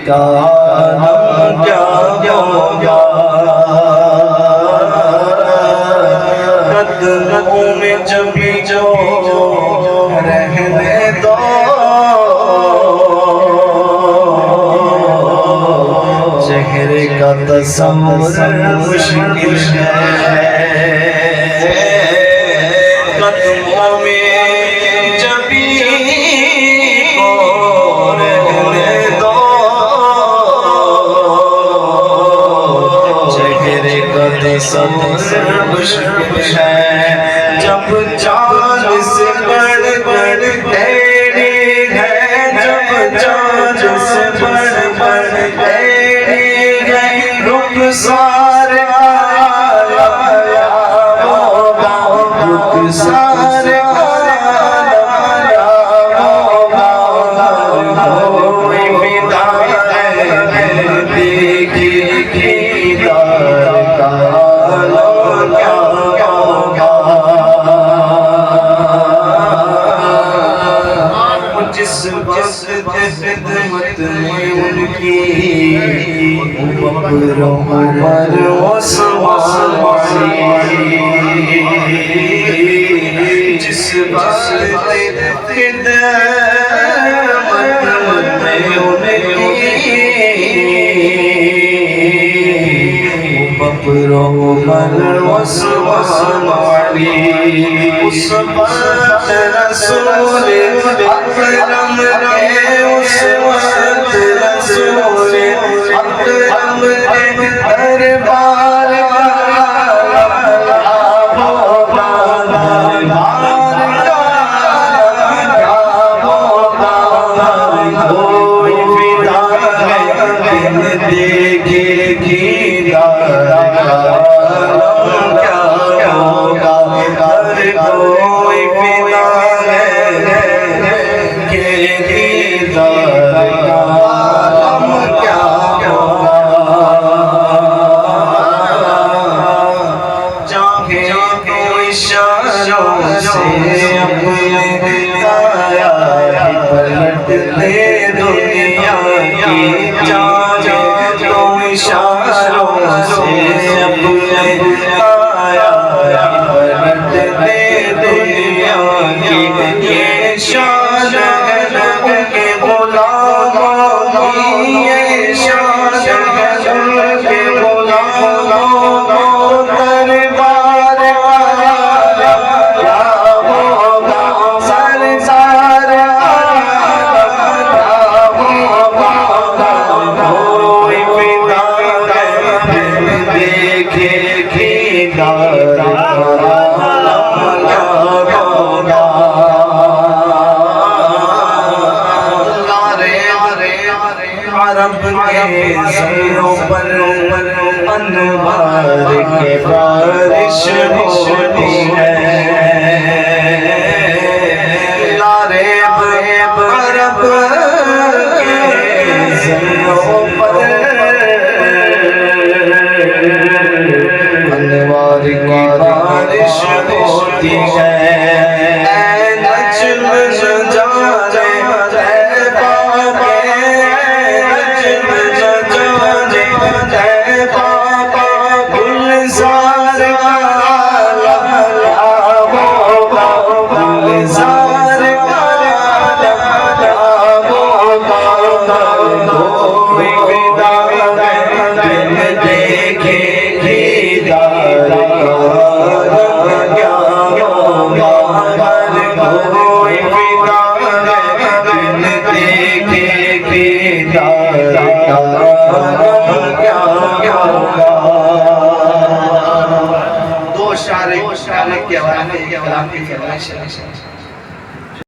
का आलम क्या होगा। कदमों में जब भी जो रहने दो, चेहरे का तस्वुर मुश्किल है। कदमों में जब भी रहने दो, चेहरे का तस्वुर मुश्किल है। जब चाँद से बढ़ तेरी है, जब चाँद से बढ़ तेरी है, रुखसार आया होगा, रुखसार आया होगा। कोई विदा है देखी दीदार का आलम क्या होगा। जिस वक्त खिदमत में उनकी बकरों पर उस्मान वाली, जिस वक्त खिदमत में उनकी बकरों पर उस्मान वाली, उस वक्त रसूल अकरम ने, उस वक्त रसूल अकरम ने दरबार कोई फिदा है देखे क्या होगा। कोई फिदा है दीदार का आलम क्या होगा। चाहे कोई इशारों से अपने काया पलट ले दुनिया की, चाहे कोई इशारों से अपने काया पलट ले दुनिया की। ये शान है उनके गुलामों की, ये शान है उनके गुलामों को दरबार आया होगा। सरदार आया होगा। कोई फिदा है देखे दीदार का आलम क्या होगा। अरब के ज़मीनों पर अनवार के बारिश होती है। लारे अरब के ज़मीनों पर अनवार की बारिश होती है। दो शारे के हवाले